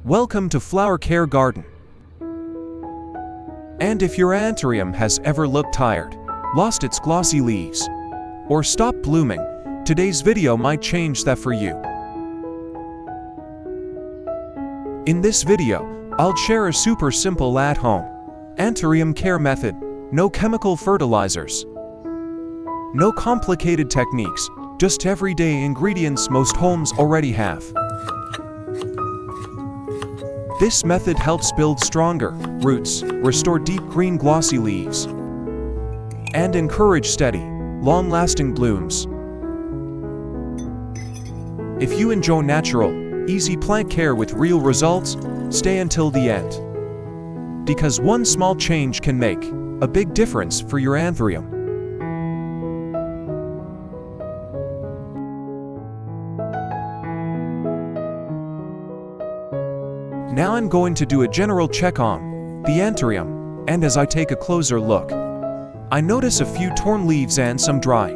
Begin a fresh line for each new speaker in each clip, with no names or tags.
Welcome to Flower Care Garden. And if your Anthurium has ever looked tired, lost its glossy leaves, or stopped blooming, today's video might change that for you. In this video, I'll share a super simple at-home Anthurium care method. No chemical fertilizers, no complicated techniques, just everyday ingredients most homes already have. This method helps build stronger roots, restore deep green glossy leaves, and encourage steady, long-lasting blooms. If you enjoy natural, easy plant care with real results, stay until the end. Because one small change can make a big difference for your Anthurium. Now I'm going to do a general check on the Anthurium, and as I take a closer look, I notice a few torn leaves and some dry,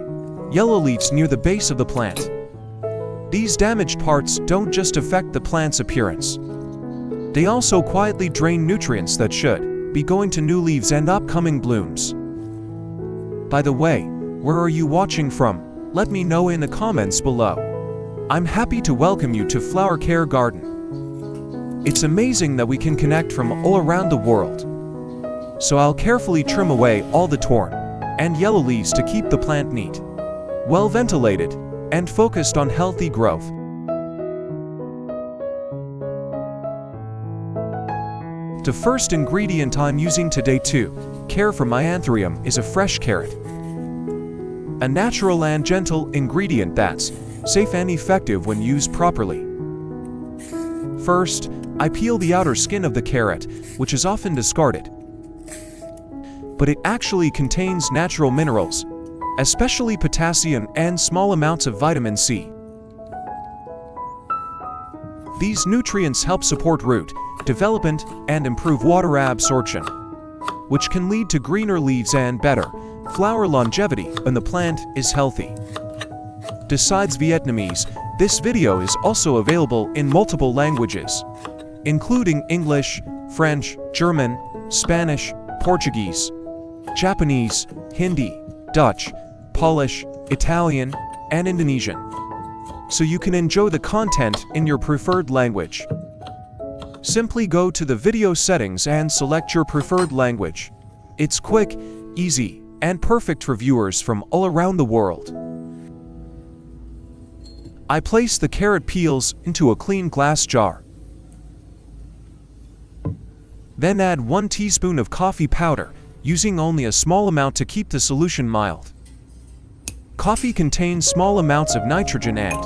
yellow leaves near the base of the plant. These damaged parts don't just affect the plant's appearance. They also quietly drain nutrients that should be going to new leaves and upcoming blooms. By the way, where are you watching from? Let me know in the comments below. I'm happy to welcome you to Flower Care Garden. It's amazing that we can connect from all around the world. So I'll carefully trim away all the torn and yellow leaves to keep the plant neat, well ventilated, and focused on healthy growth. The first ingredient I'm using today to care for my Anthurium is a fresh carrot. A natural and gentle ingredient that's safe and effective when used properly. First, I peel the outer skin of the carrot, which is often discarded. But it actually contains natural minerals, especially potassium and small amounts of vitamin C. These nutrients help support root development and improve water absorption, which can lead to greener leaves and better flower longevity when the plant is healthy. Besides Vietnamese, this video is also available in multiple languages, including English, French, German, Spanish, Portuguese, Japanese, Hindi, Dutch, Polish, Italian, and Indonesian. So you can enjoy the content in your preferred language. Simply go to the video settings and select your preferred language. It's quick, easy, and perfect for viewers from all around the world. I place the carrot peels into a clean glass jar. Then add 1 teaspoon of coffee powder, using only a small amount to keep the solution mild. Coffee contains small amounts of nitrogen and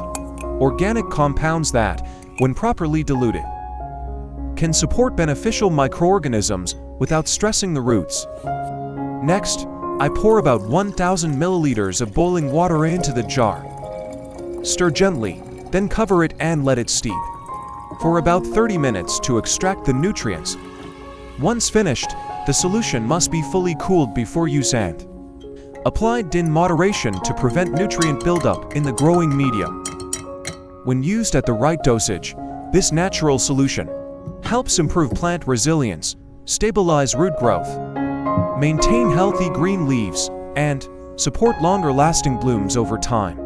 organic compounds that, when properly diluted, can support beneficial microorganisms without stressing the roots. Next, I pour about 1,000 milliliters of boiling water into the jar. Stir gently, then cover it and let it steep for about 30 minutes to extract the nutrients. Once finished, the solution must be fully cooled before use and applied in moderation to prevent nutrient buildup in the growing medium. When used at the right dosage, this natural solution helps improve plant resilience, stabilize root growth, maintain healthy green leaves, and support longer-lasting blooms over time.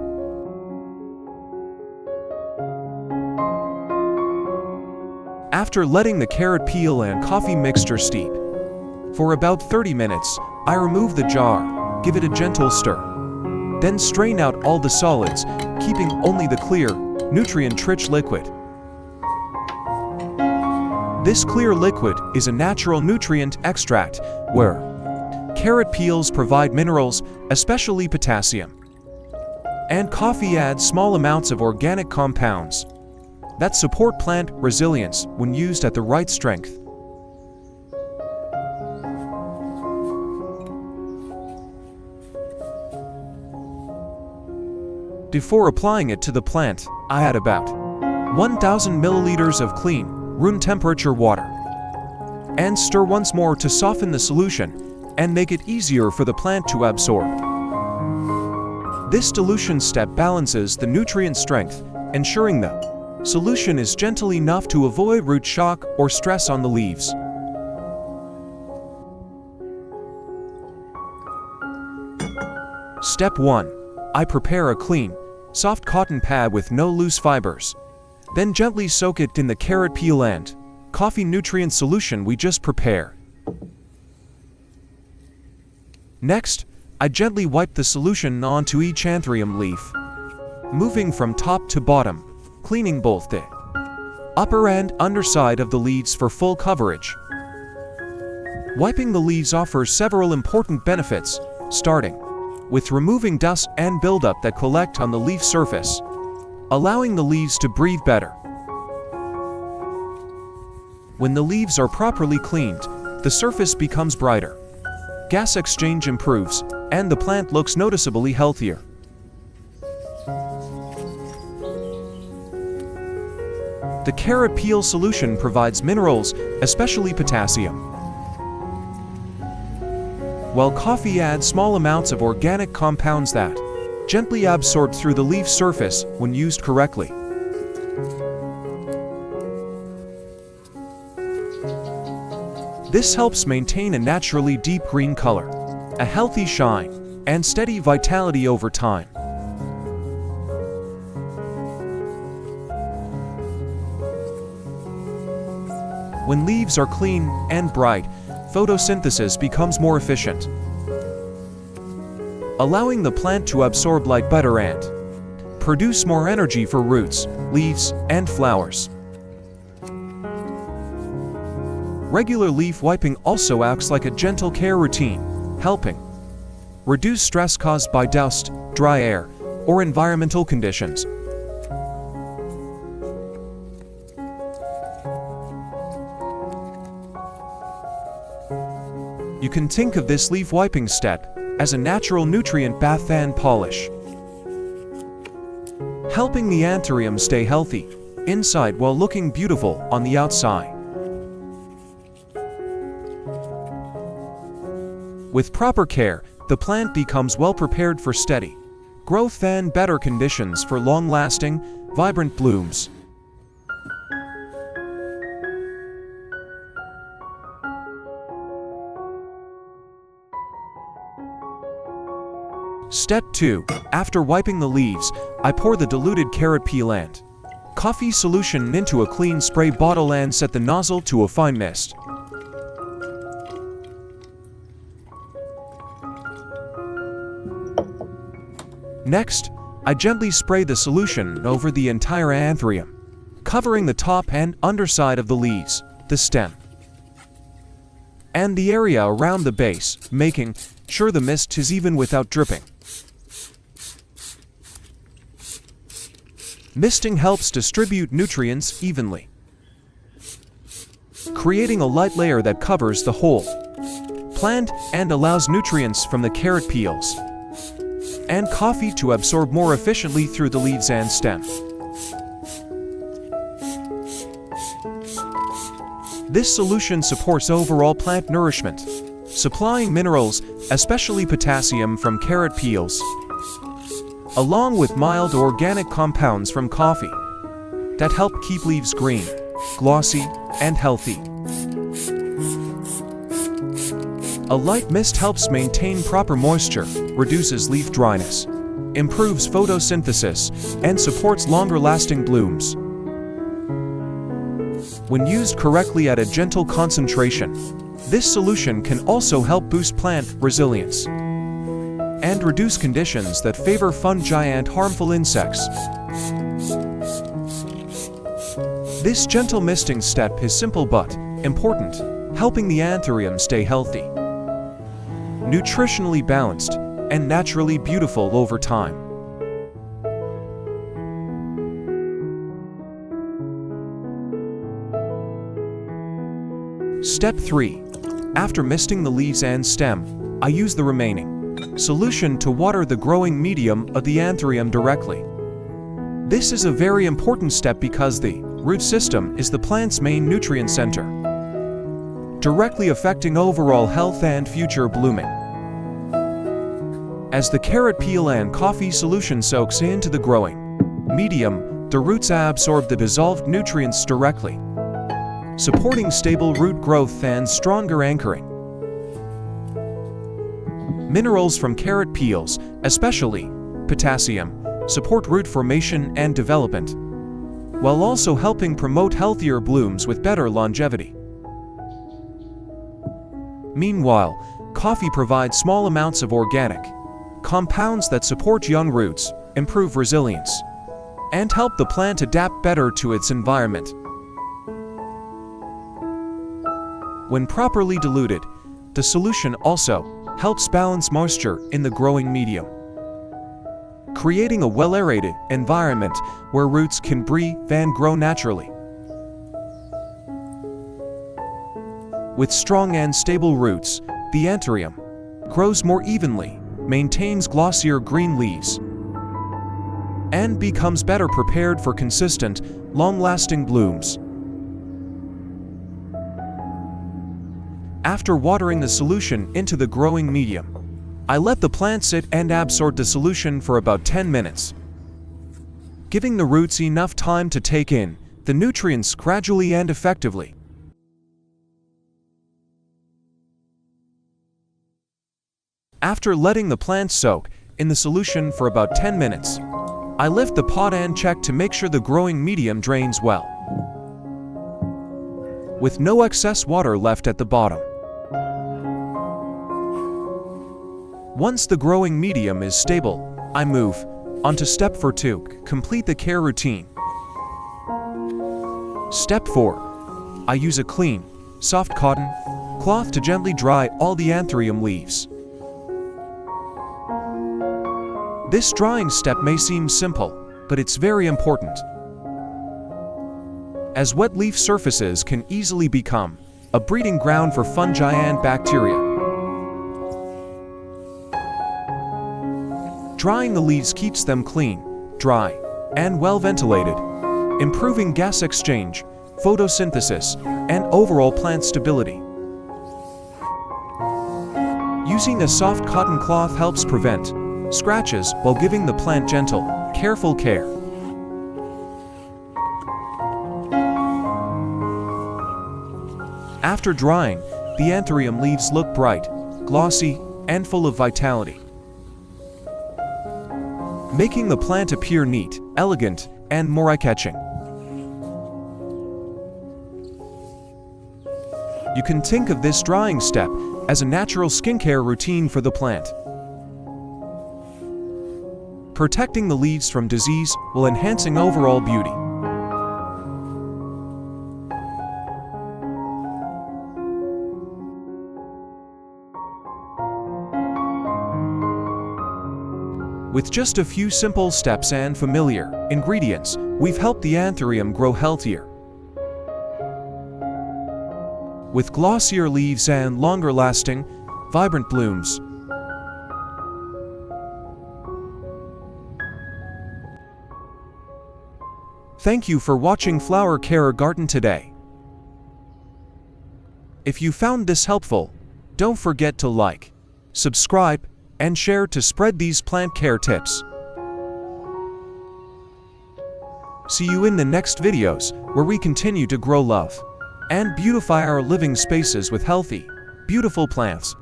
After letting the carrot peel and coffee mixture steep for about 30 minutes, I remove the jar, give it a gentle stir, then strain out all the solids, keeping only the clear, nutrient-rich liquid. This clear liquid is a natural nutrient extract where carrot peels provide minerals, especially potassium, and coffee adds small amounts of organic compounds that support plant resilience when used at the right strength. Before applying it to the plant, I add about 1,000 milliliters of clean, room temperature water, and stir once more to soften the solution and make it easier for the plant to absorb. This dilution step balances the nutrient strength, ensuring the Solution is gentle enough to avoid root shock or stress on the leaves. Step 1. I prepare a clean, soft cotton pad with no loose fibers. Then gently soak it in the carrot peel and coffee nutrient solution we just prepared. Next, I gently wipe the solution onto each Anthurium leaf, moving from top to bottom, cleaning both the upper and underside of the leaves for full coverage. Wiping the leaves offers several important benefits, starting with removing dust and buildup that collect on the leaf surface, allowing the leaves to breathe better. When the leaves are properly cleaned, the surface becomes brighter, gas exchange improves, and the plant looks noticeably healthier. The carrot peel solution provides minerals, especially potassium, while coffee adds small amounts of organic compounds that gently absorb through the leaf surface when used correctly. This helps maintain a naturally deep green color, a healthy shine, and steady vitality over time. When leaves are clean and bright, photosynthesis becomes more efficient, allowing the plant to absorb light better and produce more energy for roots, leaves, and flowers. Regular leaf wiping also acts like a gentle care routine, helping reduce stress caused by dust, dry air, or environmental conditions. You can think of this leaf wiping step as a natural nutrient bath and polish, helping the Anthurium stay healthy inside while looking beautiful on the outside. With proper care, the plant becomes well prepared for steady growth and better conditions for long-lasting, vibrant blooms. Step 2. After wiping the leaves, I pour the diluted carrot peel and coffee solution into a clean spray bottle and set the nozzle to a fine mist. Next, I gently spray the solution over the entire Anthurium, covering the top and underside of the leaves, the stem, and the area around the base, making sure the mist is even without dripping. Misting helps distribute nutrients evenly, creating a light layer that covers the whole plant and allows nutrients from the carrot peels and coffee to absorb more efficiently through the leaves and stem. This solution supports overall plant nourishment, supplying minerals, especially potassium from carrot peels, along with mild organic compounds from coffee that help keep leaves green, glossy, and healthy. A light mist helps maintain proper moisture, reduces leaf dryness, improves photosynthesis, and supports longer-lasting blooms. When used correctly at a gentle concentration, this solution can also help boost plant resilience and reduce conditions that favor fungi and harmful insects. This gentle misting step is simple but important, helping the Anthurium stay healthy, nutritionally balanced, and naturally beautiful over time. Step 3. After misting the leaves and stem, I use the remaining solution to water the growing medium of the Anthurium directly. This is a very important step because the root system is the plant's main nutrient center, directly affecting overall health and future blooming. As the carrot peel and coffee solution soaks into the growing medium, the roots absorb the dissolved nutrients directly, supporting stable root growth and stronger anchoring. Minerals from carrot peels, especially potassium, support root formation and development, while also helping promote healthier blooms with better longevity. Meanwhile, coffee provides small amounts of organic compounds that support young roots, improve resilience, and help the plant adapt better to its environment. When properly diluted, the solution also helps balance moisture in the growing medium, creating a well-aerated environment where roots can breathe and grow naturally. With strong and stable roots, the Anthurium grows more evenly, maintains glossier green leaves, and becomes better prepared for consistent, long-lasting blooms. After watering the solution into the growing medium, I let the plant sit and absorb the solution for about 10 minutes, giving the roots enough time to take in the nutrients gradually and effectively. After letting the plant soak in the solution for about 10 minutes, I lift the pot and check to make sure the growing medium drains well, with no excess water left at the bottom. Once the growing medium is stable, I move on to step 4 to complete the care routine. Step 4. I use a clean, soft cotton cloth to gently dry all the Anthurium leaves. This drying step may seem simple, but it's very important, as wet leaf surfaces can easily become a breeding ground for fungi and bacteria. Drying the leaves keeps them clean, dry, and well ventilated, improving gas exchange, photosynthesis, and overall plant stability. Using a soft cotton cloth helps prevent scratches while giving the plant gentle, careful care. After drying, the Anthurium leaves look bright, glossy, and full of vitality, making the plant appear neat, elegant, and more eye-catching. You can think of this drying step as a natural skincare routine for the plant, protecting the leaves from disease while enhancing overall beauty. With just a few simple steps and familiar ingredients, we've helped the Anthurium grow healthier, with glossier leaves and longer-lasting, vibrant blooms. Thank you for watching Flower Care Garden today. If you found this helpful, don't forget to like, subscribe, and share to spread these plant care tips. See you in the next videos, where we continue to grow love and beautify our living spaces with healthy, beautiful plants.